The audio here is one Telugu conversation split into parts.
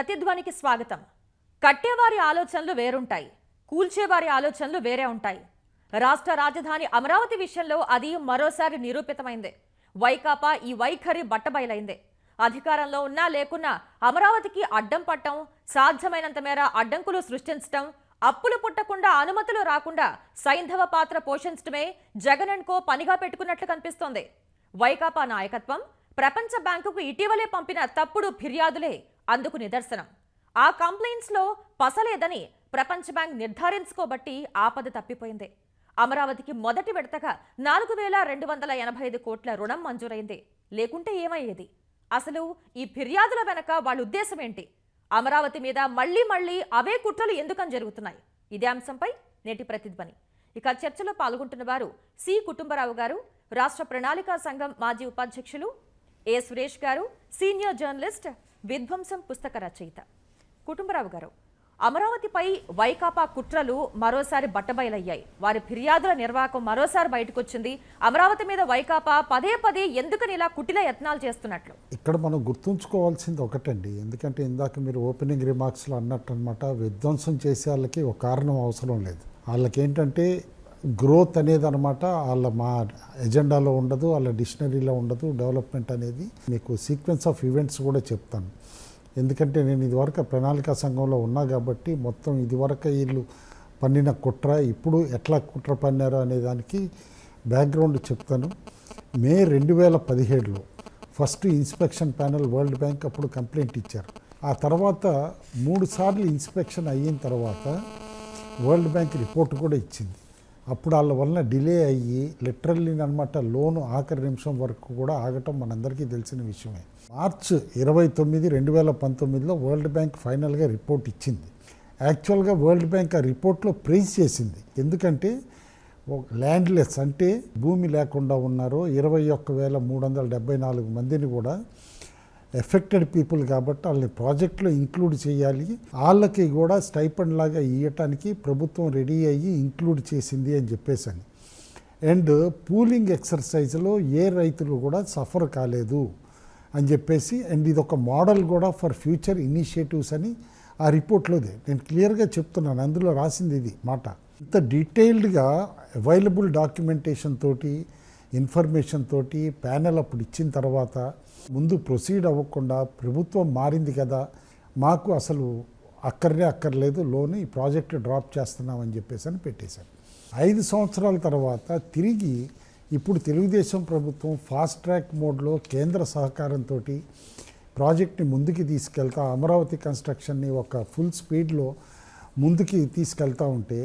ప్రతిధ్వనికి స్వాగతం. కట్టేవారి ఆలోచనలు వేరుంటాయి, కూల్చేవారి ఆలోచనలు వేరే ఉంటాయి. రాష్ట్ర రాజధాని అమరావతి విషయంలో అది మరోసారి నిరూపితమైంది. వైకాపా ఈ వైఖరి బట్టబయలైంది. అధికారంలో ఉన్నా లేకున్నా అమరావతికి అడ్డం పట్టడం, సాధ్యమైనంత మేర అడ్డంకులు సృష్టించడం, అప్పులు పుట్టకుండా అనుమతులు రాకుండా సైంధవ పాత్ర పోషించడమే జగన్ అండ్ కో పనిగా పెట్టుకున్నట్లు కనిపిస్తోంది. వైకాపా నాయకత్వం ప్రపంచ బ్యాంకుకు ఇటీవలే పంపిన తప్పుడు ఫిర్యాదులే అందుకు నిదర్శనం. ఆ కంప్లైంట్స్ లో పసలేదని ప్రపంచ బ్యాంక్ నిర్ధారించుకోబట్టి ఆపద తప్పిపోయింది. అమరావతికి మొదటి విడతగా 4,285 కోట్ల రుణం మంజూరైంది. లేకుంటే ఏమయ్యేది? అసలు ఈ ఫిర్యాదుల వెనక వాళ్ళ ఉద్దేశం ఏంటి? అమరావతి మీద మళ్లీ అవే కుట్రలు ఎందుకని జరుగుతున్నాయి? ఇదే అంశంపై నేటి ప్రతిధ్వని. ఇక చర్చలో పాల్గొంటున్న వారు సి కుటుంబరావు గారు, రాష్ట్ర ప్రణాళికా సంఘం మాజీ ఉపాధ్యక్షులు, ఏ సురేష్ గారు, సీనియర్ జర్నలిస్ట్, విధ్వంసం పుస్తక రచయిత. కుటుంబరావు గారు, అమరావతిపై వైకాపా కుట్రలు మరోసారి బట్టబయలయ్యాయి. వారి ఫిర్యాదుల నిర్వాహకం మరోసారి బయటకు వచ్చింది. అమరావతి మీద వైకాపా పదే ఎందుకని ఇలా కుటిల యత్నాలు చేస్తున్నట్లు ఇక్కడ మనం గుర్తుంచుకోవాల్సింది ఒకటండి. ఎందుకంటే ఇందాక మీరు ఓపెనింగ్ రిమార్క్స్లో అన్నట్టు అనమాట, విధ్వంసం చేసే వాళ్ళకి ఒక కారణం అవసరం లేదు. వాళ్ళకి ఏంటంటే గ్రోత్ అనేది అనమాట వాళ్ళ మా ఎజెండాలో ఉండదు, వాళ్ళ డిక్షనరీలో ఉండదు. డెవలప్మెంట్ అనేది మీకు సీక్వెన్స్ ఆఫ్ ఈవెంట్స్ కూడా చెప్తాను. ఎందుకంటే నేను ఇదివరకు ప్రణాళికా సంఘంలో ఉన్నా కాబట్టి మొత్తం ఇదివరకు వీళ్ళు పన్నిన కుట్ర, ఇప్పుడు ఎట్లా కుట్ర పన్నారు అనే దానికి బ్యాక్గ్రౌండ్ చెప్తాను. మే 2017లో first inspection panel world bank అప్పుడు కంప్లైంట్ ఇచ్చారు. ఆ తర్వాత 3 సార్లు ఇన్స్పెక్షన్ అయిన తర్వాత వరల్డ్ బ్యాంక్ రిపోర్ట్ కూడా ఇచ్చింది. అప్పుడు వాళ్ళ వలన డిలే అయ్యి లిటరల్లీ అనమాట లోను ఆఖరి నిమిషం వరకు కూడా ఆగటం మనందరికీ తెలిసిన విషయమే. మార్చి 29, 2019లో వరల్డ్ బ్యాంక్ ఫైనల్గా రిపోర్ట్ ఇచ్చింది. యాక్చువల్గా వరల్డ్ బ్యాంక్ ఆ రిపోర్ట్లో ప్రైజ్ చేసింది. ఎందుకంటే ల్యాండ్లెస్ అంటే భూమి లేకుండా ఉన్నారు 21,374 మందిని కూడా ఎఫెక్టెడ్ పీపుల్ కాబట్టి వాళ్ళని ప్రాజెక్ట్లో ఇంక్లూడ్ చేయాలి, వాళ్ళకి కూడా స్టైపెండ్ లాగా ఇవ్వటానికి ప్రభుత్వం రెడీ అయ్యి ఇంక్లూడ్ చేసింది అని చెప్పేసి. అండ్ పూలింగ్ ఎక్సర్సైజ్లో ఏ రైతులు కూడా సఫర్ కాలేదు అని చెప్పేసి. అండ్ ఇది ఒక మోడల్ కూడా ఫర్ ఫ్యూచర్ ఇనిషియేటివ్స్ అని ఆ రిపోర్ట్లోదే నేను క్లియర్గా చెప్తున్నాను. అందులో రాసింది ఇది మాట. ఇంత డీటెయిల్డ్గా అవైలబుల్ డాక్యుమెంటేషన్ తోటి, ఇన్ఫర్మేషన్ తోటి ప్యానెల్ అప్పుడు ఇచ్చిన తర్వాత ముందు ప్రొసీడ్ అవ్వకుండా ప్రభుత్వం మారింది కదా, మాకు అసలు అక్కర్లేదు లోను, ఈ ప్రాజెక్టు డ్రాప్ చేస్తున్నామని చెప్పేసి అని పెట్టేశారు. 5 సంవత్సరాల తర్వాత తిరిగి ఇప్పుడు తెలుగుదేశం ప్రభుత్వం ఫాస్ట్ ట్రాక్ మోడ్లో కేంద్ర సహకారంతో ప్రాజెక్ట్ని ముందుకు తీసుకెళ్తా, అమరావతి కన్స్ట్రక్షన్ని ఒక ఫుల్ స్పీడ్లో ముందుకి తీసుకెళ్తూ ఉంటే,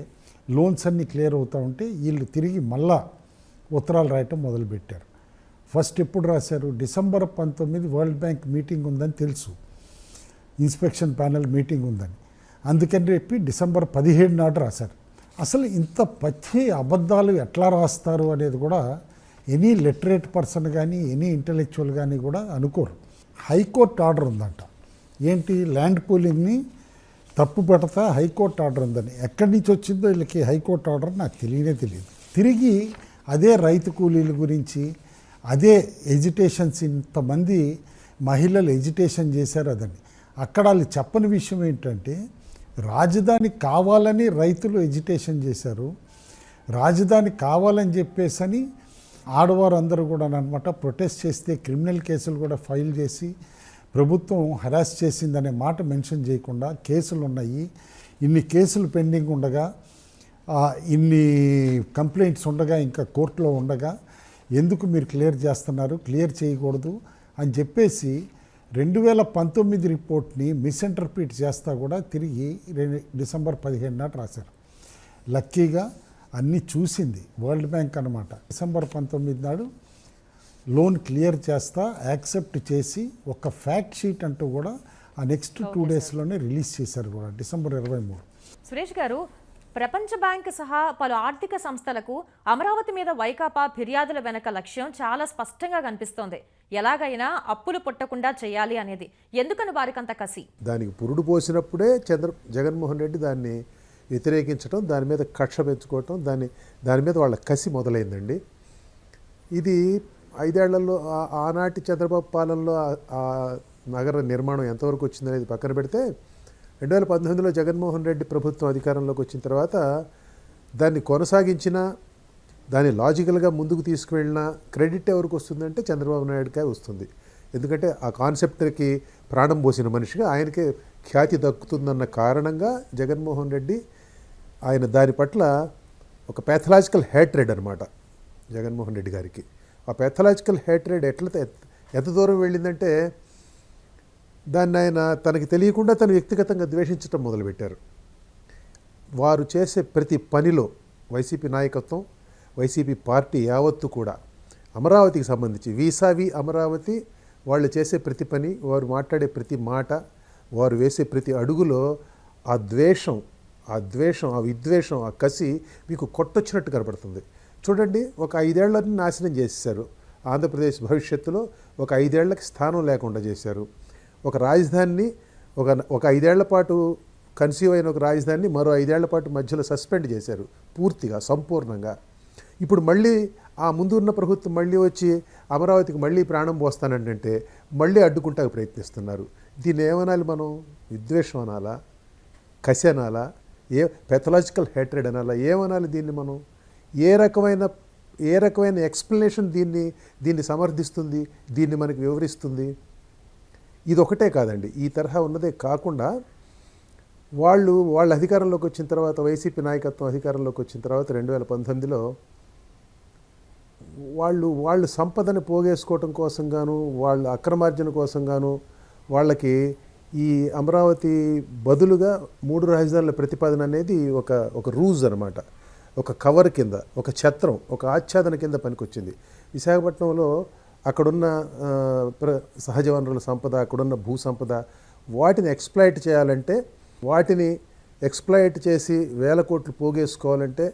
లోన్స్ అన్నీ క్లియర్ అవుతూ ఉంటే వీళ్ళు తిరిగి మళ్ళా ఉత్తరాలు రాయటం మొదలుపెట్టారు. ఫస్ట్ ఎప్పుడు రాశారు? డిసెంబర్ 19 వరల్డ్ బ్యాంక్ మీటింగ్ ఉందని తెలుసు, ఇన్స్పెక్షన్ ప్యానెల్ మీటింగ్ ఉందని. అందుకని చెప్పి డిసెంబర్ 17 నాడు రాశారు. అసలు ఇంత పచ్చి అబద్ధాలు ఎట్లా రాస్తారు అనేది కూడా ఎనీ లిటరేట్ పర్సన్ కానీ ఎనీ ఇంటలెక్చువల్ కానీ కూడా అనుకోరు. హైకోర్టు ఆర్డర్ ఉందంట. ఏంటి? ల్యాండ్ పూలింగ్ని తప్పు పెడతా హైకోర్టు ఆర్డర్ ఉందని. ఎక్కడి నుంచి వచ్చిందో వీళ్ళకి హైకోర్టు ఆర్డర్ నాకు తెలియదు. తిరిగి అదే రైతు కూలీల గురించి, అదే ఎజిటేషన్స్, ఇంతమంది మహిళలు ఎజిటేషన్ చేశారు అదని. అక్కడ వాళ్ళు చెప్పని విషయం ఏంటంటే రాజధాని కావాలని రైతులు ఎజిటేషన్ చేశారు, రాజధాని కావాలని చెప్పేసని ఆడవారు అందరూ కూడా అనమాట ప్రొటెస్ట్ చేస్తే క్రిమినల్ కేసులు కూడా ఫైల్ చేసి ప్రభుత్వం హరాస్ చేసిందనే మాట మెన్షన్ చేయకుండా కేసులు ఉన్నాయి. ఇన్ని కేసులు పెండింగ్ ఉండగా, ఇన్ని కంప్లైంట్స్ ఉండగా, ఇంకా కోర్టులో ఉండగా ఎందుకు మీరు క్లియర్ చేస్తున్నారు, క్లియర్ చేయకూడదు అని చెప్పేసి 2019 రిపోర్ట్ని మిస్ఇంటర్ప్రిట్ చేస్తా కూడా తిరిగి డిసెంబర్ 15 నాడు రాశారు. లక్కీగా అన్నీ చూసింది వరల్డ్ బ్యాంక్ అనమాట. డిసెంబర్ 19 నాడు లోన్ క్లియర్ చేస్తా యాక్సెప్ట్ చేసి ఒక ఫ్యాక్ట్ షీట్ అంటూ కూడా ఆ నెక్స్ట్ 2 డేస్లోనే రిలీజ్ చేశారు కూడా, డిసెంబర్ 23. సురేష్ గారు, ప్రపంచ బ్యాంక్ సహా పలు ఆర్థిక సంస్థలకు అమరావతి మీద వైకాపా ఫిర్యాదుల వెనక లక్ష్యం చాలా స్పష్టంగా కనిపిస్తోంది. ఎలాగైనా అప్పులు పుట్టకుండా చేయాలి అనేది. ఎందుకని వారికి అంత కసి? దానికి పురుడు పోసినప్పుడే జగన్మోహన్ రెడ్డి దాన్ని వ్యతిరేకించడం, దాని మీద కక్ష పెంచుకోవటం, దాని మీద వాళ్ళ కసి మొదలైందండి. ఇది 5 ఏళ్లలో ఆనాటి చంద్రబాబు పాలనలో నగర నిర్మాణం ఎంతవరకు వచ్చిందనేది పక్కన పెడితే 2019లో జగన్మోహన్ రెడ్డి ప్రభుత్వం అధికారంలోకి వచ్చిన తర్వాత దాన్ని కొనసాగించిన, దాన్ని లాజికల్గా ముందుకు తీసుకువెళ్ళిన క్రెడిట్ ఎవరికి వస్తుందంటే చంద్రబాబు నాయుడుకే వస్తుంది. ఎందుకంటే ఆ కాన్సెప్ట్కి ప్రాణం పోసిన మనిషిగా ఆయనకే ఖ్యాతి దక్కుతుందన్న కారణంగా జగన్మోహన్ రెడ్డి ఆయన దాని పట్ల ఒక ప్యాథలాజికల్ హ్యాట్రెడ్ అనమాట జగన్మోహన్ రెడ్డి గారికి. ఆ ప్యాథలాజికల్ హ్యాట్రెడ్ ఎంత దూరం వెళ్ళిందంటే దాన్ని ఆయన తనకి తెలియకుండా తను వ్యక్తిగతంగా ద్వేషించడం మొదలుపెట్టారు. వారు చేసే ప్రతి పనిలో వైసీపీ నాయకత్వం, వైసీపీ పార్టీ యావత్తు కూడా అమరావతికి సంబంధించి వీసావి అమరావతి వాళ్ళు చేసే ప్రతి పని, వారు మాట్లాడే ప్రతి మాట, వారు వేసే ప్రతి అడుగులో ఆ ద్వేషం, ఆ విద్వేషం, ఆ కసి మీకు కొట్టొచ్చినట్టు కనపడుతుంది. చూడండి, ఒక 5 ఏళ్లని నాశనం చేసేశారు. ఆంధ్రప్రదేశ్ భవిష్యత్తులో ఒక 5 ఏళ్లకి స్థానం లేకుండా చేశారు. ఒక రాజధానిని ఒక 5 ఏళ్ల పాటు కన్సీవ్ అయిన ఒక రాజధానిని మరో 5 ఏళ్ల పాటు మధ్యలో సస్పెండ్ చేశారు పూర్తిగా, సంపూర్ణంగా. ఇప్పుడు మళ్ళీ ఆ ముందు ఉన్న ప్రభుత్వం మళ్ళీ వచ్చి అమరావతికి మళ్ళీ ప్రాణం పోస్తానంటే మళ్ళీ అడ్డుకుంటానికి ప్రయత్నిస్తున్నారు. దీన్ని ఏమనాలి మనం? విద్వేషం అనాలా, కసి అనాలా, పెథలాజికల్ హ్యాట్రెడ్ అనాలా, ఏమనాలి దీన్ని మనం? ఏ రకమైన ఎక్స్ప్లెనేషన్ దీన్ని సమర్థిస్తుంది, దీన్ని మనకి వివరిస్తుంది? ఇది ఒకటే కాదండి, ఈ తరహా ఉన్నదే కాకుండా వాళ్ళ అధికారంలోకి వచ్చిన తర్వాత, వైసీపీ నాయకత్వం అధికారంలోకి వచ్చిన తర్వాత 2019లో వాళ్ళు సంపదని పోగేసుకోవటం కోసం గాను, వాళ్ళ అక్రమార్జన కోసం గాను వాళ్ళకి ఈ అమరావతి బదులుగా 3 రాజధానుల ప్రతిపాదన అనేది ఒక రూజ్ అనమాట. ఒక కవర్ కింద, ఒక ఛత్రం, ఒక ఆచ్ఛాదన కింద పనికొచ్చింది. విశాఖపట్నంలో అక్కడున్న సహజ వనరుల సంపద, అక్కడున్న భూ సంపద, వాటిని ఎక్స్ప్లాయిట్ చేయాలంటే, వాటిని ఎక్స్ప్లాయిట్ చేసి 1000 కోట్లు పోగేసుకోవాలంటే,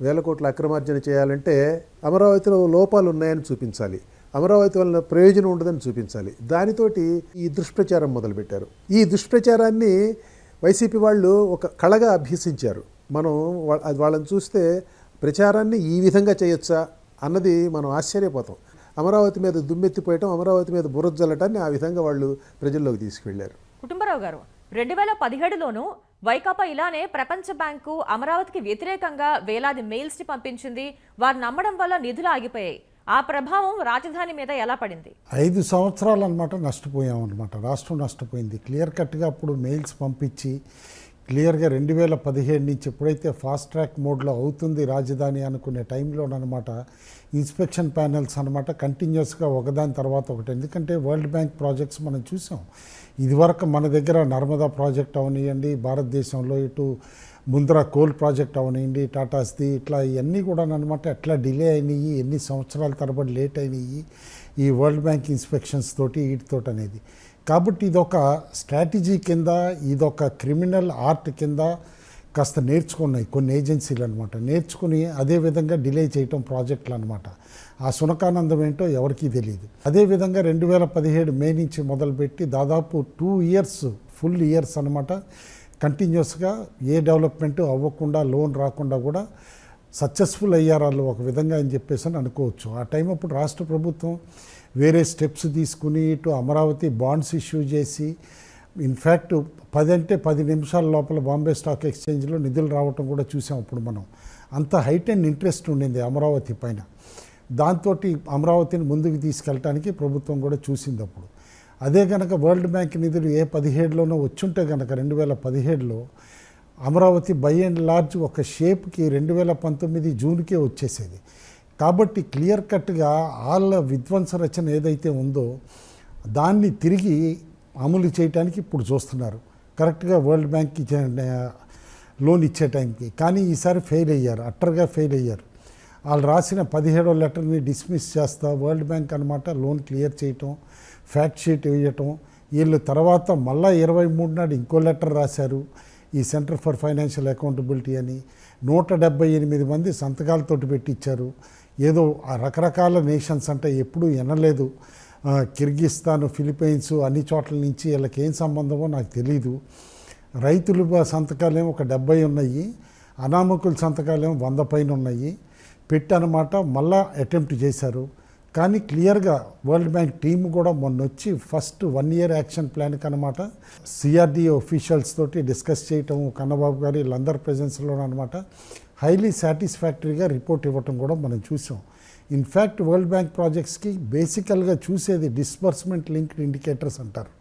1000 కోట్ల అక్రమార్జన చేయాలంటే అమరావతిలో లోపాలు ఉన్నాయని చూపించాలి, అమరావతి వల్ల ప్రయోజనం ఉండదని చూపించాలి. దానితోటి ఈ దుష్ప్రచారం మొదలుపెట్టారు. ఈ దుష్ప్రచారాన్ని వైసీపీ వాళ్ళు ఒక కళగా అభ్యసించారు. మనం వాళ్ళని చూస్తే ప్రచారాన్ని ఈ విధంగా చేయొచ్చా అన్నది మనం ఆశ్చర్యపోతాం. అమరావతి మీద దుమ్మెత్తిపోయటం, అమరావతి మీద బురద జల్లటాన్ని ఆ విధంగా వాళ్ళు ప్రజల్లోకి తీసుకువెళ్ళారు. కుటుంబరావు గారు, 2017లోనూ వైకాపా ఇలానే ప్రపంచ బ్యాంకు అమరావతికి వ్యతిరేకంగా వేలాది మెయిల్స్ ని పంపించింది. వారు నమ్మడం వల్ల నిధులు ఆగిపోయాయి. ఆ ప్రభావం రాజధాని మీద ఎలా పడింది? 5 సంవత్సరాలు అనమాట నష్టపోయాం అనమాట. రాష్ట్రం నష్టపోయింది. క్లియర్ కట్గా అప్పుడు మెయిల్స్ పంపించి క్లియర్గా 2017 నుంచి ఎప్పుడైతే ఫాస్ట్ ట్రాక్ మోడ్లో అవుతుంది రాజధాని అనుకునే టైంలోనమాట ఇన్స్పెక్షన్ ప్యానెల్స్ అనమాట కంటిన్యూస్గా ఒకదాని తర్వాత ఒకటి. ఎందుకంటే వరల్డ్ బ్యాంక్ ప్రాజెక్ట్స్ మనం చూసాం. ఇదివరకు మన దగ్గర నర్మదా ప్రాజెక్ట్ అవనివ్వండి, భారతదేశంలో ఇటు ముంద్రా కోల్ ప్రాజెక్ట్ అవనివ్వండి, టాటాస్ది, ఇట్లా ఇవన్నీ కూడా అనమాట ఎట్లా డిలే అయినాయి, ఎన్ని సంవత్సరాల తరబడి లేట్ అయినాయి ఈ వరల్డ్ బ్యాంక్ ఇన్స్పెక్షన్స్ తోటి వీటితోటి అనేది. కాబట్టి ఇదొక స్ట్రాటజీ కింద, ఇదొక క్రిమినల్ ఆర్ట్ కింద కాస్త నేర్చుకున్నాయి కొన్ని ఏజెన్సీలు అనమాట. నేర్చుకుని అదేవిధంగా డిలే చేయటం ప్రాజెక్టులు అనమాట. ఆ సునకానందం ఏంటో ఎవరికీ తెలియదు. అదేవిధంగా 2017 మే నుంచి మొదలుపెట్టి దాదాపు 2 ఇయర్స్ ఫుల్ ఇయర్స్ అనమాట కంటిన్యూస్గా ఏ డెవలప్మెంట్ అవ్వకుండా, లోన్ రాకుండా కూడా సక్సెస్ఫుల్ అయ్యారు వాళ్ళు ఒక విధంగా అని చెప్పేసి అనుకోవచ్చు. ఆ టైం అప్పుడు రాష్ట్ర ప్రభుత్వం వేరే స్టెప్స్ తీసుకుని ఇటు అమరావతి బాండ్స్ ఇష్యూ చేసి, ఇన్ఫ్యాక్ట్ 10 నిమిషాల లోపల బాంబే స్టాక్ ఎక్స్చేంజ్లో నిధులు రావటం కూడా చూసాం అప్పుడు మనం. అంత హైట్ అండ్ ఇంట్రెస్ట్ ఉండింది అమరావతి పైన. దాంతో అమరావతిని ముందుకు తీసుకెళ్ళటానికి ప్రభుత్వం కూడా చూసింది అప్పుడు. అదే కనుక వరల్డ్ బ్యాంక్ నిధులు 17లోనో వచ్చుంటే కనుక 2017లో అమరావతి బై అండ్ లార్జ్ ఒక షేప్కి 2019 జూన్కే వచ్చేసేది. కాబట్టి క్లియర్ కట్గా వాళ్ళ విధ్వంస రచన ఏదైతే ఉందో దాన్ని తిరిగి అమలు చేయడానికి ఇప్పుడు చూస్తున్నారు కరెక్ట్గా వరల్డ్ బ్యాంక్కి లోన్ ఇచ్చే టైంకి. కానీ ఈసారి ఫెయిల్ అయ్యారు, అట్టర్గా ఫెయిల్ అయ్యారు. వాళ్ళు రాసిన 17వ లెటర్ని డిస్మిస్ చేస్తా వరల్డ్ బ్యాంక్ అనమాట లోన్ క్లియర్ చేయటం, ఫ్యాక్ట్ షీట్ వేయటం. వీళ్ళు తర్వాత మళ్ళీ 23 నాడు ఇంకో లెటర్ రాశారు ఈ సెంటర్ ఫర్ ఫైనాన్షియల్ అకౌంటబిలిటీ అని. 178 మంది సంతకాలతోటి పెట్టించారు. ఏదో రకరకాల నేషన్స్ అంటే ఎప్పుడూ వినలేదు, కిర్గిస్తాను, ఫిలిప్పైన్స్, అన్ని చోట్ల నుంచి వీళ్ళకి ఏం సంబంధమో నాకు తెలీదు. రైతుల సంతకాలేమో ఒక 70 ఉన్నాయి, అనామకుల సంతకాలేమో 100 పైన ఉన్నాయి. పెట్టి అనమాట మళ్ళా అటెంప్ట్ చేశారు. కానీ క్లియర్గా వరల్డ్ బ్యాంక్ టీం కూడా మొన్న వచ్చి ఫస్ట్ 1 year యాక్షన్ ప్లాన్కి అనమాట సిఆర్డిఏ ఆఫీషియల్స్ తోటి డిస్కస్ చేయటం, కన్నబాబు గారు వీళ్ళందరి ప్రెజెన్స్లో అనమాట హైలీ సాటిస్ఫాక్టరీగా రిపోర్ట్ ఇవ్వటం కూడా మనం చూసాం. ఇన్ఫ్యాక్ట్ వరల్డ్ బ్యాంక్ ప్రాజెక్ట్స్కి బేసికల్గా చూసేది డిస్బర్స్మెంట్ లింక్డ్ ఇండికేటర్స్ అంటారు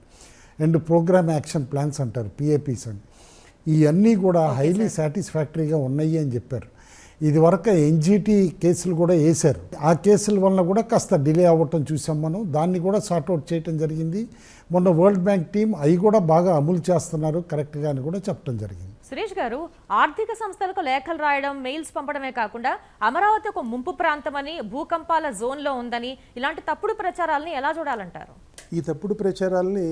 అండ్ ప్రోగ్రామ్ యాక్షన్ ప్లాన్స్ అంటారు, పిఏపీస్ అని. ఇవన్నీ కూడా హైలీ సాటిస్ఫాక్టరీగా ఉన్నాయి అని చెప్పారు. ఇది వరకు ఎన్జిటి కేసులు కూడా వేశారు. ఆ కేసుల వలన కూడా కాస్త డిలే అవ్వటం చూసాం మనం. దాన్ని కూడా సార్ట్అవుట్ చేయడం జరిగింది. మొన్న వరల్డ్ బ్యాంక్ టీం అవి కూడా బాగా అమలు చేస్తున్నారు కరెక్ట్గా అని కూడా చెప్పడం జరిగింది. సురేష్ గారు, ఆర్థిక సంస్థలకు లేఖలు రాయడం, మెయిల్స్ పంపడమే కాకుండా అమరావతి ఒక ముంపు ప్రాంతమని, భూకంపాల జోన్లో ఉందని ఇలాంటి తప్పుడు ప్రచారాలని ఎలా చూడాలంటారు? ఈ తప్పుడు ప్రచారాలని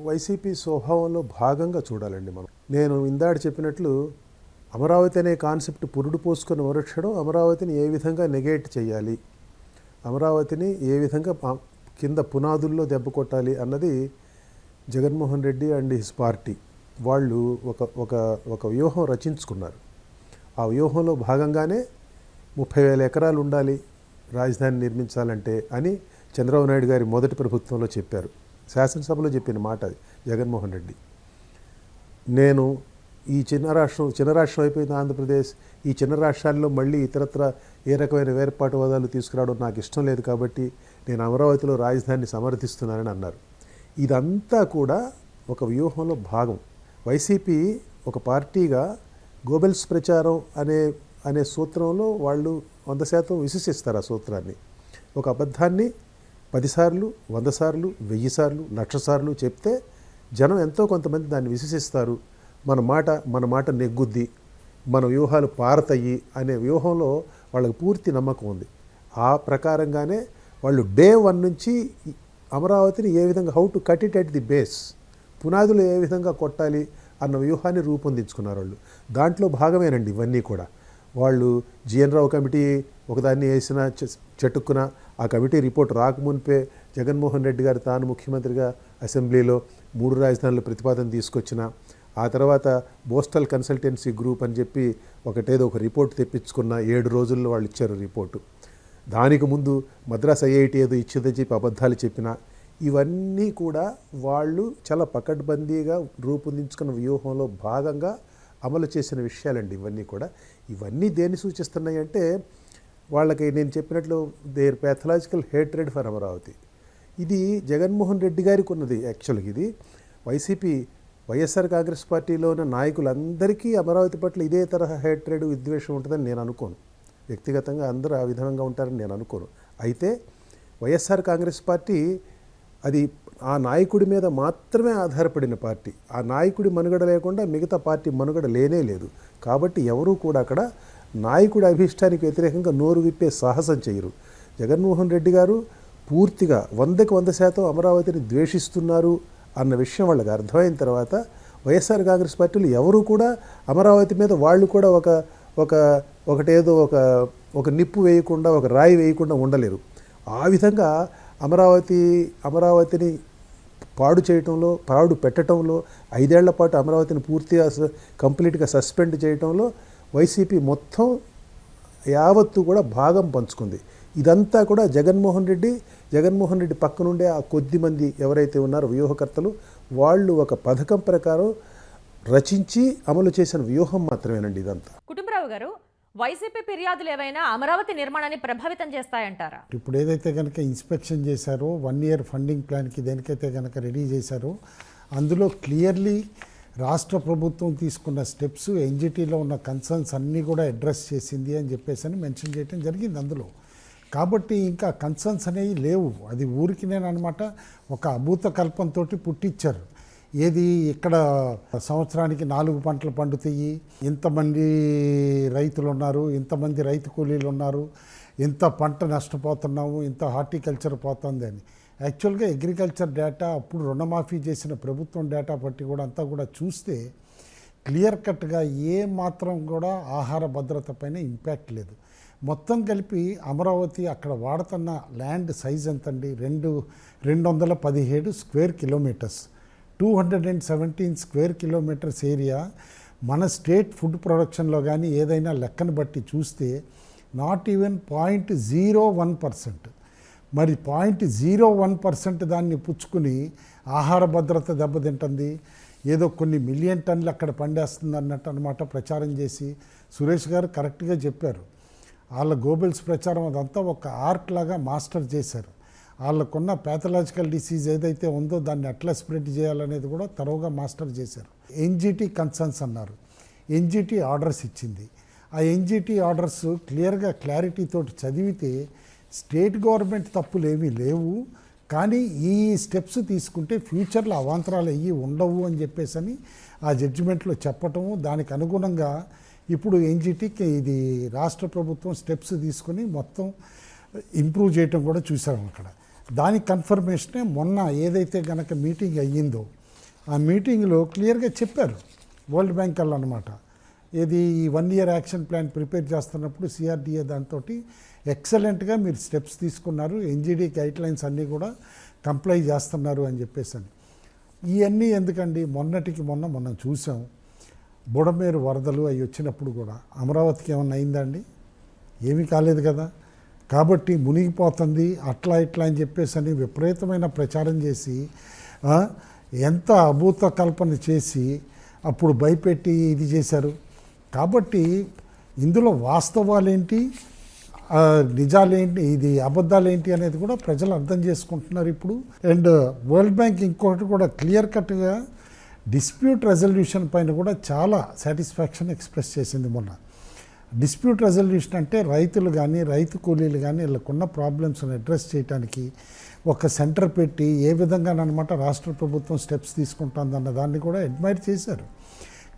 వైసీపీ స్వభావంలో భాగంగా చూడాలండి మనం. నేను ఇందాక చెప్పినట్లు అమరావతి అనే కాన్సెప్ట్ పురుడు పోసుకున్న మరుక్షణం అమరావతిని ఏ విధంగా నెగేట్ చేయాలి, అమరావతిని ఏ విధంగా కింద పునాదుల్లో దెబ్బ కొట్టాలి అన్నది Jaganmohan Reddy and his party వాళ్ళు ఒక వ్యూహం రచించుకున్నారు. ఆ వ్యూహంలో భాగంగానే 30,000 ఎకరాలు ఉండాలి రాజధాని నిర్మించాలంటే అని చంద్రబాబు నాయుడు గారి మొదటి ప్రభుత్వంలో చెప్పారు. శాసనసభలో చెప్పిన మాట అది జగన్మోహన్ రెడ్డి. నేను ఈ చిన్న రాష్ట్రం అయిపోయింది ఆంధ్రప్రదేశ్, ఈ చిన్న రాష్ట్రాల్లో మళ్ళీ ఇతరత్ర ఏ రకమైన వేర్పాటువాదాలు తీసుకురావడం నాకు ఇష్టం లేదు, కాబట్టి నేను అమరావతిలో రాజధానిని సమర్థిస్తున్నానని అన్నారు. ఇదంతా కూడా ఒక వ్యూహంలో భాగం. వైసీపీ ఒక పార్టీగా గోబెల్స్ ప్రచారం అనే సూత్రంలో వాళ్ళు 100% విశ్వసిస్తారు. ఆ సూత్రాన్ని, ఒక అబద్ధాన్ని 10 సార్లు, 100 సార్లు, 1000 సార్లు, 1,00,000 సార్లు చెప్తే జనం ఎంతో కొంతమంది దాన్ని విశ్వసిస్తారు. మన మాట నెగ్గుద్ది, మన వ్యూహాలు పారతాయి అనే వ్యూహంలో వాళ్ళకి పూర్తి నమ్మకం ఉంది. ఆ ప్రకారంగానే వాళ్ళు డే 1 నుంచి అమరావతిని ఏ విధంగా how to cut it at the base, పునాదులు ఏ విధంగా కొట్టాలి అన్న వ్యూహాన్ని రూపొందించుకున్నారు వాళ్ళు. దాంట్లో భాగమేనండి ఇవన్నీ కూడా. వాళ్ళు జిఎన్ రావు కమిటీ ఒకదాన్ని వేసిన చెట్టుక్కున ఆ కమిటీ రిపోర్ట్ రాకమునిపే జగన్మోహన్ రెడ్డి గారు తాను ముఖ్యమంత్రిగా అసెంబ్లీలో 3 రాజధానుల ప్రతిపాదన తీసుకొచ్చిన, ఆ తర్వాత బోస్టల్ కన్సల్టెన్సీ గ్రూప్ అని చెప్పి ఒక రిపోర్ట్ తెప్పించుకున్న 7 రోజుల్లో వాళ్ళు ఇచ్చారు రిపోర్టు. దానికి ముందు మద్రాస్ ఐఐటి ఏదో ఇచ్చిందని చెప్పి అబద్ధాలు చెప్పిన, ఇవన్నీ కూడా వాళ్ళు చాలా పకడ్బందీగా రూపొందించుకున్న వ్యూహంలో భాగంగా అమలు చేసిన విషయాలండి ఇవన్నీ కూడా. ఇవన్నీ దేన్ని సూచిస్తున్నాయి అంటే వాళ్ళకి నేను చెప్పినట్లు there pathological hatred for Amaravati. ఇది జగన్మోహన్ రెడ్డి గారికి ఉన్నది. యాక్చువల్గా ఇది వైఎస్ఆర్ కాంగ్రెస్ పార్టీలో ఉన్న నాయకులందరికీ అమరావతి పట్ల ఇదే తరహా హేట్రెడ్, విద్వేషం ఉంటుందని నేను అనుకోను. వ్యక్తిగతంగా అందరూ ఆ విధంగా ఉంటారని నేను అనుకోను. అయితే వైఎస్ఆర్ కాంగ్రెస్ పార్టీ అది ఆ నాయకుడి మీద మాత్రమే ఆధారపడిన పార్టీ. ఆ నాయకుడి మనుగడ లేకుండా మిగతా పార్టీ మనుగడ లేనే లేదు. కాబట్టి ఎవరూ కూడా అక్కడ నాయకుడి అభీష్టానికి వ్యతిరేకంగా నోరు విప్పే సాహసం చేయరు. జగన్మోహన్ రెడ్డి గారు పూర్తిగా 100కి 100% అమరావతిని ద్వేషిస్తున్నారు అన్న విషయం వాళ్ళకి అర్థమైన తర్వాత వైఎస్ఆర్ కాంగ్రెస్ పార్టీలు ఎవరు కూడా అమరావతి మీద వాళ్ళు కూడా ఒక నిప్పు వేయకుండా, ఒక రాయి వేయకుండా ఉండలేరు. ఆ విధంగా అమరావతిని పాడు పెట్టడంలో 5 ఏళ్ల పాటు అమరావతిని పూర్తిగా కంప్లీట్గా సస్పెండ్ చేయడంలో వైసీపీ మొత్తం యావత్తు కూడా భాగం పంచుకుంది. ఇదంతా కూడా జగన్మోహన్ రెడ్డి పక్కనుండే ఆ కొద్ది మంది ఎవరైతే ఉన్నారో వ్యూహకర్తలు, వాళ్ళు ఒక పథకం ప్రకారం రచించి అమలు చేసిన వ్యూహం మాత్రమేనండి ఇదంతా. కుటుంబరావు గారు, వైసీపీ ఫిర్యాదులు ఏవైనా అమరావతి నిర్మాణాన్ని ప్రభావితం చేస్తాయంటారా? ఇప్పుడు ఏదైతే కనుక ఇన్స్పెక్షన్ చేశారో 1 year ఫండింగ్ ప్లాన్కి దేనికైతే కనుక రెడీ చేశారో అందులో క్లియర్లీ రాష్ట్ర ప్రభుత్వం తీసుకున్న స్టెప్స్, ఎన్జిటీలో ఉన్న కన్సర్న్స్ అన్నీ కూడా అడ్రస్ చేసింది అని చెప్పేసి అని మెన్షన్ చేయడం జరిగింది అందులో. కాబట్టి ఇంకా కన్సర్న్స్ అనేవి లేవు. అది ఊరికినేనమాట ఒక అభూత కల్పంతో పుట్టించారు. ఏది ఇక్కడ సంవత్సరానికి 4 పంటలు పండుతాయి, ఇంతమంది రైతులు ఉన్నారు, ఇంతమంది రైతు కూలీలు ఉన్నారు, ఇంత పంట నష్టపోతున్నాము, ఇంత హార్టికల్చర్ పోతుంది అని. యాక్చువల్గా అగ్రికల్చర్ డేటా అప్పుడు రుణమాఫీ చేసిన ప్రభుత్వం డేటా బట్టి కూడా అంతా కూడా చూస్తే క్లియర్ కట్గా ఏ మాత్రం కూడా ఆహార భద్రత పైన ఇంపాక్ట్ లేదు. మొత్తం కలిపి అమరావతి అక్కడ వాడుతున్న ల్యాండ్ సైజ్ ఎంతండి? 217 square kilometres, 217 square kilometres area. మన స్టేట్ ఫుడ్ ప్రొడక్షన్లో కానీ ఏదైనా లెక్కను బట్టి చూస్తే నాట్ ఈవెన్ 0.01%. మరి 0.01% దాన్ని పుచ్చుకుని ఆహార భద్రత దెబ్బతింటుంది, ఏదో కొన్ని మిలియన్ టన్నులు అక్కడ పండేస్తుంది అన్నట్టు అనమాట ప్రచారం చేసి. సురేష్ గారు కరెక్ట్గా చెప్పారు, వాళ్ళ గోబెల్స్ ప్రచారం అదంతా ఒక ఆర్ట్ లాగా మాస్టర్ చేశారు. వాళ్ళకున్న ప్యాథలాజికల్ డిసీజ్ ఏదైతే ఉందో దాన్ని ఎట్లా స్ప్రెడ్ చేయాలనేది కూడా తరోగా మాస్టర్ చేశారు. ఎన్జిటి కన్సర్న్స్ అన్నారు, ఎన్జిటి ఆర్డర్స్ ఇచ్చింది. ఆ ఎన్జిటి ఆర్డర్స్ క్లియర్గా క్లారిటీతోటి చదివితే స్టేట్ గవర్నమెంట్ తప్పులు ఏమీ లేవు, కానీ ఈ స్టెప్స్ తీసుకుంటే ఫ్యూచర్లో అవాంతరాలు అయ్యి ఉండవు అని చెప్పేసి ఆ జడ్జిమెంట్లో చెప్పటము, దానికి అనుగుణంగా ఇప్పుడు ఎన్జిటికి ఇది రాష్ట్ర ప్రభుత్వం స్టెప్స్ తీసుకుని మొత్తం ఇంప్రూవ్ చేయటం కూడా చూసాం అక్కడ. దానికి కన్ఫర్మేషనే మొన్న ఏదైతే గనక మీటింగ్ అయ్యిందో ఆ మీటింగ్లో క్లియర్గా చెప్పారు వరల్డ్ బ్యాంక్ వాళ్ళు అనమాట. ఇది ఈ 1 year యాక్షన్ ప్లాన్ ప్రిపేర్ చేస్తున్నప్పుడు సిఆర్డిఏ దాంతో ఎక్సలెంట్గా మీరు స్టెప్స్ తీసుకున్నారు, ఎన్జిడి గైడ్లైన్స్ అన్నీ కూడా కంప్లై చేస్తున్నారు అని చెప్పేసి. ఇవన్నీ ఎందుకండి, మొన్నటికి మొన్న మనం చూసాం బుడమేరు వరదలు అవి వచ్చినప్పుడు కూడా అమరావతికి ఏమన్నా అయిందండి? ఏమీ కాలేదు కదా. కాబట్టి మునిగిపోతుంది అట్లా ఇట్లా అని చెప్పేసి విపరీతమైన ప్రచారం చేసి ఎంత అభూత కల్పన చేసి అప్పుడు భయపెట్టి ఇది చేశారు. కాబట్టి ఇందులో వాస్తవాలేంటి, నిజాలేంటి, ఇది అబద్ధాలేంటి అనేది కూడా ప్రజలు అర్థం చేసుకుంటున్నారు ఇప్పుడు. అండ్ వరల్డ్ బ్యాంక్ ఇంకొకటి కూడా క్లియర్ కట్గా డిస్ప్యూట్ రెజల్యూషన్ పైన కూడా చాలా సాటిస్ఫాక్షన్ ఎక్స్ప్రెస్ చేసింది మొన్న. డిస్ప్యూట్ రెజల్యూషన్ అంటే రైతులు కానీ రైతు కూలీలు కానీ వీళ్ళకున్న ప్రాబ్లమ్స్ని అడ్రస్ చేయడానికి ఒక సెంటర్ పెట్టి ఏ విధంగానమాట రాష్ట్ర ప్రభుత్వం స్టెప్స్ తీసుకుంటుందన్న దాన్ని కూడా అడ్మైర్ చేశారు.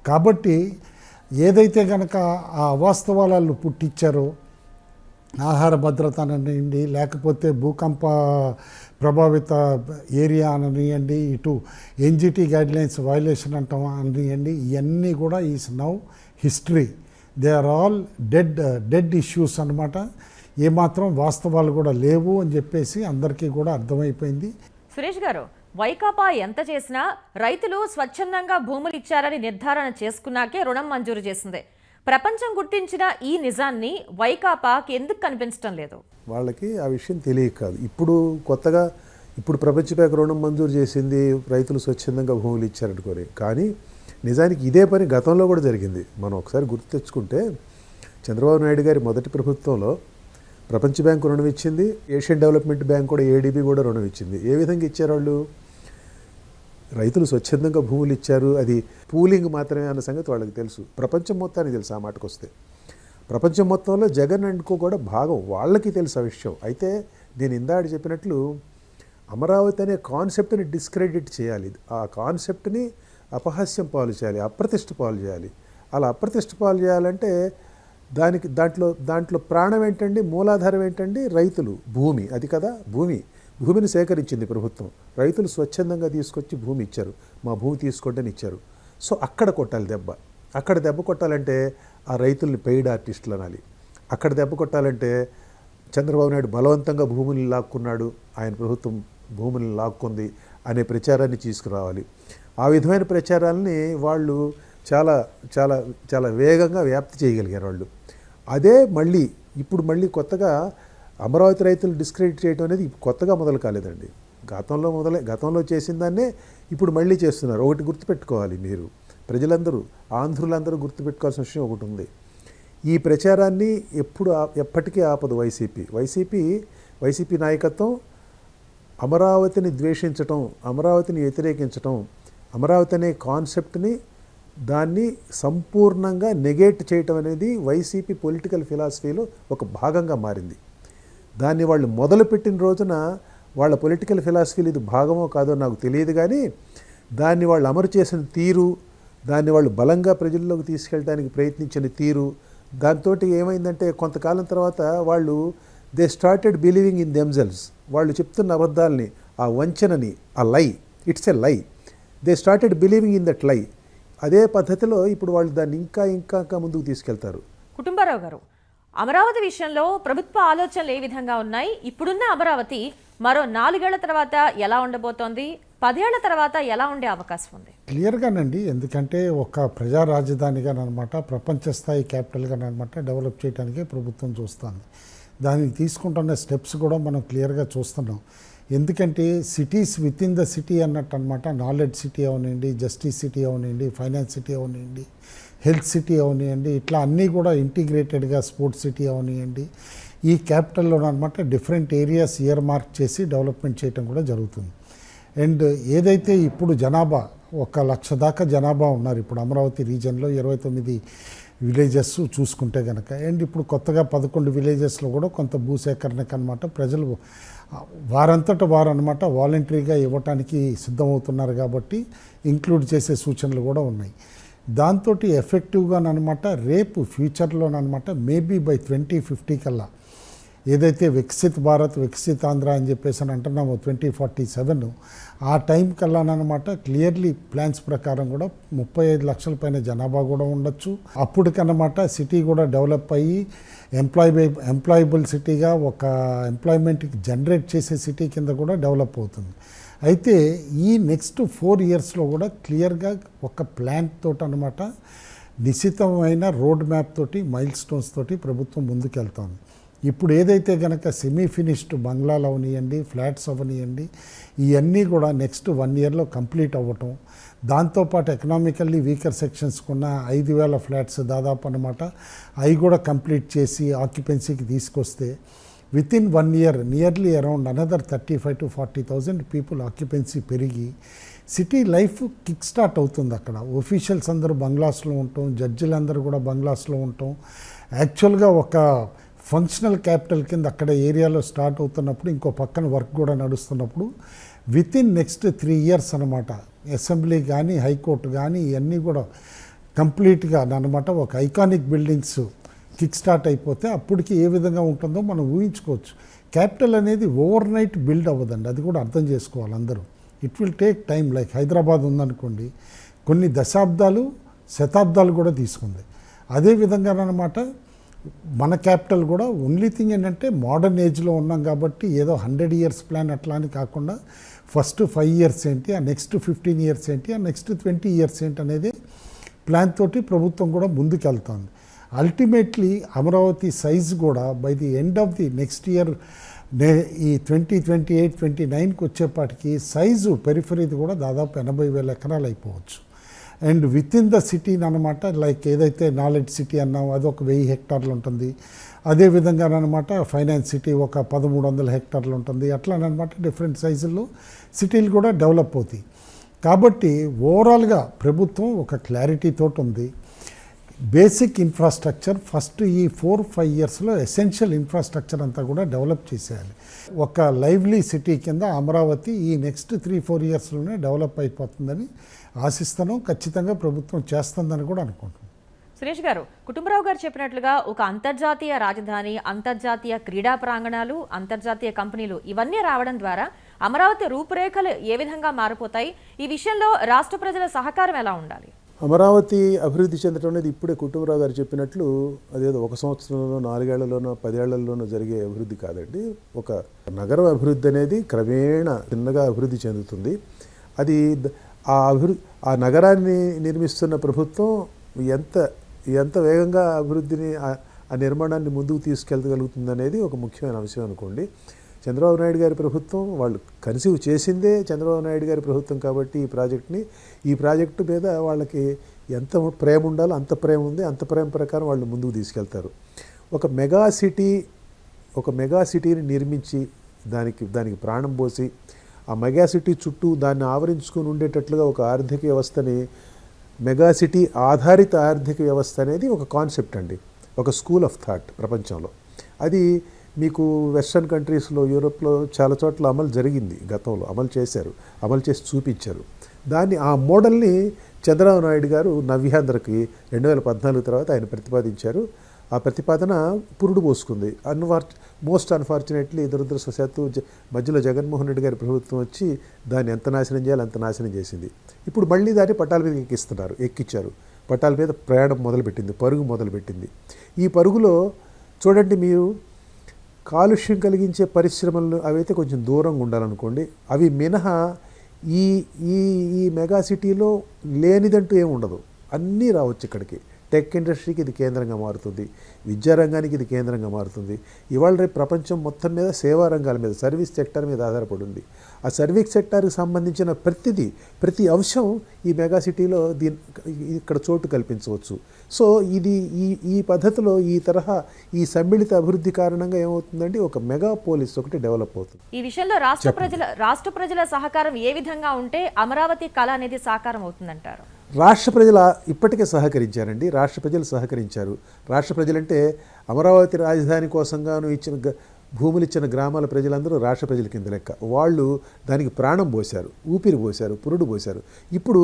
కాబట్టి ఏదైతే కనుక ఆ అవాస్తవాలు పుట్టించారో, ఆహార భద్రత అనివ్వండి, లేకపోతే భూకంప ప్రభావిత ఏరియా అననివ్వండి, ఇటు ఎన్జిటి గైడ్లైన్స్ వైలేషన్ అంటాం అనివ్వండి, ఇవన్నీ కూడా is now history. They are all dead issues అనమాట. ఏమాత్రం వాస్తవాలు కూడా లేవు అని చెప్పేసి అందరికీ కూడా అర్థమైపోయింది. సురేష్ గారు, వైకాపా ఎంత చేసినా రైతులు స్వచ్ఛందంగా భూములు ఇచ్చారని నిర్ధారణ చేసుకున్నాకే రుణం మంజూరు చేసింది. ప్రపంచం గుర్తించిన ఈ నిజాన్ని వైకాపాకి ఎందుకు కనిపించడం లేదు? వాళ్ళకి ఆ విషయం తెలియక కాదు. ఇప్పుడు కొత్తగా ప్రపంచ బ్యాంక్ రుణం మంజూరు చేసింది, రైతులు స్వచ్ఛందంగా భూములు ఇచ్చారనుకోని. కానీ నిజానికి ఇదే పని గతంలో కూడా జరిగింది. మనం ఒకసారి గుర్తు తెచ్చుకుంటే చంద్రబాబు నాయుడు గారి మొదటి ప్రభుత్వంలో ప్రపంచ బ్యాంకు రుణం ఇచ్చింది, ఏషియన్ డెవలప్మెంట్ బ్యాంక్ కూడా ఏడీబీ కూడా రుణం ఇచ్చింది. ఏ విధంగా ఇచ్చారు వాళ్ళు? రైతులు స్వచ్ఛందంగా భూములు ఇచ్చారు, అది పూలింగ్ మాత్రమే అన్న సంగతి వాళ్ళకి తెలుసు. ప్రపంచం మొత్తానికి తెలుసు. ఆ మాటకు వస్తే ప్రపంచం మొత్తంలో జగన్ అండ్కో కూడా భాగం, వాళ్ళకి తెలుసు ఆ విషయం. అయితే నేను ఇందాక చెప్పినట్లు అమరావతి అనే కాన్సెప్ట్ని డిస్క్రెడిట్ చేయాలి, ఆ కాన్సెప్ట్ని అపహాస్యం పాలు చేయాలి, అప్రతిష్ట పాలు చేయాలి. అలా అప్రతిష్ట పాలు చేయాలంటే దాంట్లో ప్రాణం ఏంటండి, మూలాధారం ఏంటండి? రైతులు, భూమి. అది కదా భూమిని సేకరించింది ప్రభుత్వం. రైతులు స్వచ్ఛందంగా తీసుకొచ్చి భూమి ఇచ్చారు, మా భూమి తీసుకోండి అని ఇచ్చారు. సో అక్కడ కొట్టాలి దెబ్బ. అక్కడ దెబ్బ కొట్టాలంటే ఆ రైతుల్ని పెయిడ్ ఆర్టిస్టులు అనాలి. అక్కడ దెబ్బ కొట్టాలంటే చంద్రబాబు నాయుడు బలవంతంగా భూముల్ని లాక్కున్నాడు, ఆయన ప్రభుత్వం భూముల్ని లాక్కుంది అనే ప్రచారాన్ని తీసుకురావాలి. ఆ విధమైన ప్రచారాలని వాళ్ళు చాలా చాలా చాలా వేగంగా వ్యాప్తి చేయగలిగారు వాళ్ళు. అదే ఇప్పుడు కొత్తగా అమరావతి రైతులు డిస్క్రెడిట్ చేయడం అనేది కొత్తగా మొదలు కాలేదండి. గతంలో చేసిన దాన్నే ఇప్పుడు మళ్ళీ చేస్తున్నారు. ఒకటి గుర్తుపెట్టుకోవాలి మీరు, ప్రజలందరూ, ఆంధ్రులందరూ గుర్తుపెట్టుకోవాల్సిన విషయం ఒకటి ఉంది. ఈ ప్రచారాన్ని ఎప్పటికీ ఆపదు వైసీపీ నాయకత్వం. అమరావతిని ద్వేషించటం, అమరావతిని వ్యతిరేకించటం, అమరావతి అనే కాన్సెప్ట్ని దాన్ని సంపూర్ణంగా నెగేట్ చేయటం అనేది వైసీపీ పొలిటికల్ ఫిలాసఫీలో ఒక భాగంగా మారింది. దాన్ని వాళ్ళు మొదలుపెట్టిన రోజున వాళ్ళ పొలిటికల్ ఫిలాసఫీలు ఇది భాగమో కాదో నాకు తెలియదు, కానీ దాన్ని వాళ్ళు అమలు చేసిన తీరు, దాన్ని వాళ్ళు బలంగా ప్రజల్లోకి తీసుకెళ్ళడానికి ప్రయత్నించిన తీరు, దాంతో ఏమైందంటే కొంతకాలం తర్వాత వాళ్ళు they started believing in themselves. వాళ్ళు చెప్తున్న అబద్ధాలని, ఆ వంచనని, ఆ లై, ఇట్స్ ఎ లై, they started believing in that లై. అదే పద్ధతిలో ఇప్పుడు వాళ్ళు దాన్ని ఇంకా ముందుకు తీసుకెళ్తారు. కుటుంబరావు గారు, అమరావతి విషయంలో ప్రభుత్వ ఆలోచనలు ఏ విధంగా ఉన్నాయి? ఇప్పుడున్న అమరావతి మరో 4 ఏళ్ల తర్వాత ఎలా ఉండబోతోంది? 10 ఏళ్ల తర్వాత ఎలా ఉండే అవకాశం ఉంది? క్లియర్గానండి, ఎందుకంటే ఒక ప్రజా రాజధానిగానమాట, ప్రపంచ స్థాయి క్యాపిటల్గానమాట డెవలప్ చేయడానికే ప్రభుత్వం చూస్తుంది. దానికి తీసుకుంటున్న స్టెప్స్ కూడా మనం క్లియర్గా చూస్తున్నాం. ఎందుకంటే cities with in the city అన్నట్టు అనమాట. నాలెడ్జ్ సిటీ అవనండి, జస్టిస్ సిటీ అవనండి, ఫైనాన్స్ సిటీ అవనండి, హెల్త్ సిటీ అవనివ్వండి, ఇట్లా అన్నీ కూడా ఇంటిగ్రేటెడ్గా స్పోర్ట్స్ సిటీ అవనివ్వండి, ఈ క్యాపిటల్లో అనమాట డిఫరెంట్ ఏరియాస్ ఇయర్ మార్క్ చేసి డెవలప్మెంట్ చేయడం కూడా జరుగుతుంది. అండ్ ఏదైతే ఇప్పుడు జనాభా 1,00,000 దాకా జనాభా ఉన్నారు ఇప్పుడు అమరావతి రీజియన్లో, 29 విలేజెస్ చూసుకుంటే కనుక. అండ్ ఇప్పుడు కొత్తగా 11 విలేజెస్లో కూడా కొంత భూసేకరణకు అనమాట ప్రజలు వారంతట వారు అనమాట వాలంటరీగా ఇవ్వటానికి సిద్ధమవుతున్నారు కాబట్టి ఇంక్లూడ్ చేసే సూచనలు కూడా ఉన్నాయి. దాంతో ఎఫెక్టివ్గానమాట రేపు ఫ్యూచర్లోనమాట మేబీ బై 2050 కల్లా ఏదైతే వికసిత్ భారత్ వికసిత్ ఆంధ్ర అని చెప్పేసి అని అంటున్నామో 2047 ఆ టైం కల్లానమాట క్లియర్లీ ప్లాన్స్ ప్రకారం కూడా 35 లక్షల పైన జనాభా కూడా ఉండొచ్చు. అప్పటికన్నమాట సిటీ కూడా డెవలప్ అయ్యి ఎంప్లాయబుల్ సిటీగా ఒక ఎంప్లాయ్మెంట్కి జనరేట్ చేసే సిటీ కింద కూడా డెవలప్ అవుతుంది. అయితే ఈ నెక్స్ట్ 4 ఇయర్స్లో కూడా క్లియర్గా ఒక ప్లాన్ తోటి అనమాట నిశ్చితమైన రోడ్ మ్యాప్ తోటి మైల్ స్టోన్స్ తోటి ప్రభుత్వం ముందుకెళ్తోంది. ఇప్పుడు ఏదైతే కనుక సెమీ ఫినిష్డ్ బంగ్లాలు అవనివ్వండి, ఫ్లాట్స్ అవనివ్వండి, ఇవన్నీ కూడా నెక్స్ట్ 1 ఇయర్లో కంప్లీట్ అవ్వటం, దాంతోపాటు ఎకనామికల్లీ వీకర్ సెక్షన్స్కి ఉన్న 5,000 ఫ్లాట్స్ దాదాపు అనమాట అవి కూడా కంప్లీట్ చేసి ఆక్యుపెన్సీకి తీసుకొస్తే with in 1 year nearly around another 35,000 to 40,000 people occupancy పెరిగి సిటీ లైఫ్ కిక్ స్టార్ట్ అవుతుంది. అక్కడ ఒఫీషియల్స్ అందరూ బంగ్లాస్లో ఉంటాం, జడ్జిలందరూ కూడా బంగ్లాస్లో ఉంటాం. యాక్చువల్గా ఒక ఫంక్షనల్ క్యాపిటల్ కింద అక్కడ ఏరియాలో స్టార్ట్ అవుతున్నప్పుడు ఇంకో పక్కన వర్క్ కూడా నడుస్తున్నప్పుడు విత్ ఇన్ నెక్స్ట్ 3 ఇయర్స్ అనమాట అసెంబ్లీ కానీ హైకోర్టు కానీ ఇవన్నీ కూడా కంప్లీట్గా అనమాట ఒక ఐకానిక్ బిల్డింగ్స్ కిక్ స్టార్ట్ అయిపోతే అప్పటికి ఏ విధంగా ఉంటుందో మనం ఊహించుకోవచ్చు. క్యాపిటల్ అనేది ఓవర్ నైట్ బిల్డ్ అవ్వదండి, అది కూడా అర్థం చేసుకోవాలి అందరూ. It will take time. Like Hyderabad ఉందనుకోండి, కొన్ని దశాబ్దాలు శతాబ్దాలు కూడా తీసుకుంది. అదేవిధంగానమాట మన క్యాపిటల్ కూడా ఓన్లీ థింగ్ ఏంటంటే మోడర్న్ ఏజ్లో ఉన్నాం కాబట్టి ఏదో 100 ఇయర్స్ ప్లాన్ అట్లా అని కాకుండా ఫస్ట్ 5 ఇయర్స్ ఏంటి, ఆ నెక్స్ట్ 15 ఇయర్స్ ఏంటి, ఆ నెక్స్ట్ 20 ఇయర్స్ ఏంటి అనేది ప్లాన్ తోటి ప్రభుత్వం కూడా ముందుకెళ్తుంది. అల్టిమేట్లీ అమరావతి సైజ్ కూడా by the end of the next year ఈ 2028-29కి వచ్చేపాటికి సైజు పెరిఫరీది కూడా దాదాపు 80,000 ఎకరాలు అయిపోవచ్చు. అండ్ విత్ ఇన్ ద సిటీని అనమాట లైక్ ఏదైతే నాలెడ్జ్ సిటీ అన్నామో అది ఒక 1000 హెక్టార్లు ఉంటుంది. అదేవిధంగానమాట ఫైనాన్స్ సిటీ ఒక 1,300 హెక్టార్లు ఉంటుంది. అట్లానమాట డిఫరెంట్ సైజుల్లో సిటీలు కూడా డెవలప్ అవుతాయి. కాబట్టి ఓవరాల్గా ప్రభుత్వం ఒక క్లారిటీతో ఉంది. బేసిక్ ఇన్ఫ్రాస్ట్రక్చర్ ఫస్ట్ ఈ 4-5 ఇయర్స్లో ఎసెన్షియల్ ఇన్ఫ్రాస్ట్రక్చర్ అంతా కూడా డెవలప్ చేసేయాలి. ఒక లైవ్లీ సిటీ కింద అమరావతి ఈ నెక్స్ట్ 3-4 ఇయర్స్లోనే డెవలప్ అయిపోతుందని ఆశిస్తాను. ఖచ్చితంగా ప్రభుత్వం చేస్తుందని కూడా అనుకుంటున్నాను. సురేష్ గారు, కుటుంబరావు గారు చెప్పినట్లుగా ఒక అంతర్జాతీయ రాజధాని, అంతర్జాతీయ క్రీడా ప్రాంగణాలు, అంతర్జాతీయ కంపెనీలు ఇవన్నీ రావడం ద్వారా అమరావతి రూపురేఖలు ఏ విధంగా మారిపోతాయి? ఈ విషయంలో రాష్ట్ర ప్రజల సహకారం ఎలా ఉండాలి? అమరావతి అభివృద్ధి చెందడం అనేది ఇప్పుడే కుటుంబరావు గారు చెప్పినట్లు అదేదో 1 సంవత్సరంలోనో 4 ఏళ్లలోనో 10 ఏళ్లలోనో జరిగే అభివృద్ధి కాదండి. ఒక నగరం అభివృద్ధి అనేది క్రమేణా చిన్నగా అభివృద్ధి చెందుతుంది. అది ఆ నగరాన్ని నిర్మిస్తున్న ప్రభుత్వం ఎంత వేగంగా అభివృద్ధిని ఆ నిర్మాణాన్ని ముందుకు తీసుకెళ్ళగలుగుతుంది అనేది ఒక ముఖ్యమైన అంశం అనుకోండి. చంద్రబాబు నాయుడు గారి ప్రభుత్వం వాళ్ళు కన్సీవ్ చేసిందే చంద్రబాబు నాయుడు గారి ప్రభుత్వం కాబట్టి ఈ ప్రాజెక్టు మీద వాళ్ళకి ఎంత ప్రేమ ఉండాలో అంత ప్రేమ ఉంది. అంత ప్రేమ ప్రకారం వాళ్ళు ముందుకు తీసుకెళ్తారు. ఒక మెగా సిటీని నిర్మించి దానికి ప్రాణం పోసి ఆ మెగా సిటీ చుట్టూ దాన్ని ఆవరించుకొని ఉండేటట్లుగా ఒక ఆర్థిక వ్యవస్థని మెగా సిటీ ఆధారిత ఆర్థిక వ్యవస్థ అనేది ఒక కాన్సెప్ట్ అండి, ఒక స్కూల్ ఆఫ్ థాట్ ప్రపంచంలో. అది మీకు వెస్ట్రన్ కంట్రీస్లో, యూరోప్లో చాలా చోట్ల అమలు జరిగింది. గతంలో అమలు చేసి చూపించారు. ఆ మోడల్ని చంద్రబాబు నాయుడు గారు నవ్యాంధ్రకి 2014 తర్వాత ఆయన ప్రతిపాదించారు. ఆ ప్రతిపాదన పురుడు పోసుకుంది. మోస్ట్ అన్ఫార్చునేట్లీ దురదృష్టవశాత్తు మధ్యలో జగన్మోహన్ రెడ్డి గారి ప్రభుత్వం వచ్చి దాన్ని ఎంత నాశనం చేయాలో అంత నాశనం చేసింది. ఇప్పుడు మళ్ళీ దాన్ని పట్టాల మీద ఎక్కించారు. పట్టాల మీద ప్రయాణం పరుగు మొదలుపెట్టింది. ఈ పరుగులో చూడండి, మీరు కాలుష్యం కలిగించే పరిశ్రమలు అవైతే కొంచెం దూరంగా ఉండాలనుకోండి. అవి మినహా ఈ మెగా సిటీలో లేనిదంటూ ఏమి ఉండదు. అన్నీ రావచ్చు ఇక్కడికి. టెక్ ఇండస్ట్రీకి ఇది కేంద్రంగా మారుతుంది, విద్యారంగానికి ఇది కేంద్రంగా మారుతుంది. ఇవాళ రేపు ప్రపంచం మొత్తం మీద సేవా రంగాల మీద, సర్వీస్ సెక్టర్ మీద ఆధారపడి ఉంది. ఆ సర్వీస్ సెక్టార్కి సంబంధించిన ప్రతి అంశం ఈ మెగా సిటీలో ఇక్కడ చోటు కల్పించవచ్చు. సో ఇది ఈ పద్ధతిలో ఈ తరహా ఈ సమ్మిళిత అభివృద్ధి కారణంగా ఏమవుతుందంటే ఒక మెగా పోలిస్ ఒకటి డెవలప్ అవుతుంది. ఈ విషయంలో రాష్ట్ర ప్రజల సహకారం ఏ విధంగా ఉంటే అమరావతి కళ అనేది సాకారం అవుతుందంటారు? రాష్ట్ర ప్రజలు ఇప్పటికే సహకరించారండి. రాష్ట్ర ప్రజలు సహకరించారు. రాష్ట్ర ప్రజలంటే అమరావతి రాజధాని కోసంగాను భూములు ఇచ్చిన గ్రామాల ప్రజలందరూ రాష్ట్ర ప్రజల కింద లెక్క. వాళ్ళు దానికి ప్రాణం పోశారు, ఊపిరి పోశారు, పురుడు పోశారు. ఇప్పుడు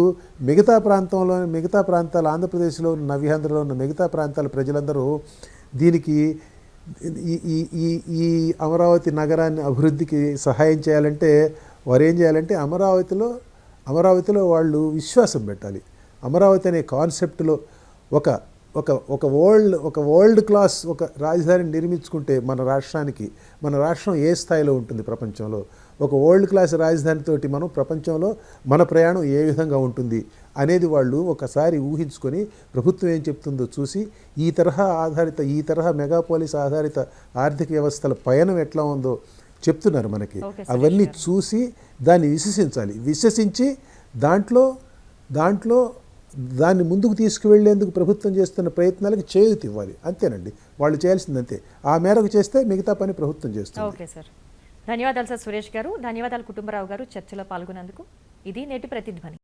మిగతా ప్రాంతాల ఆంధ్రప్రదేశ్లో ఉన్న, నవ్యాంధ్రలో ఉన్న మిగతా ప్రాంతాల ప్రజలందరూ దీనికి ఈ అమరావతి నగరాన్ని అభివృద్ధికి సహాయం చేయాలంటే వారు ఏం చేయాలంటే అమరావతిలో వాళ్ళు విశ్వాసం పెట్టాలి. అమరావతి అనే కాన్సెప్ట్లో ఒక వరల్డ్ క్లాస్ ఒక రాజధానిని నిర్మించుకుంటే మన రాష్ట్రం ఏ స్థాయిలో ఉంటుంది ప్రపంచంలో, ఒక వరల్డ్ క్లాస్ రాజధానితోటి మనం ప్రపంచంలో మన ప్రయాణం ఏ విధంగా ఉంటుంది అనేది వాళ్ళు ఒకసారి ఊహించుకొని ప్రభుత్వం ఏం చెప్తుందో చూసి ఈ తరహా మెగాపోలిస్ ఆధారిత ఆర్థిక వ్యవస్థల పయనం ఎట్లా ఉందో చెప్తున్నారు మనకి. అవన్నీ చూసి దాన్ని విశ్వసించి దాంట్లో దాన్ని ముందుకు తీసుకువెళ్లేందుకు ప్రభుత్వం చేస్తున్న ప్రయత్నాలకు చేయూత ఇవ్వాలి. అంతేనండి, వాళ్ళు చేయాల్సింది అంతే. ఆ మేరకు చేస్తే మిగతా పని ప్రభుత్వం చేస్తుంది. ఓకే సార్, ధన్యవాదాలు సార్ సురేష్ గారు. ధన్యవాదాలు కుటుంబరావు గారు చర్చలో పాల్గొన్నందుకు. ఇది నేటి ప్రతిధ్వని.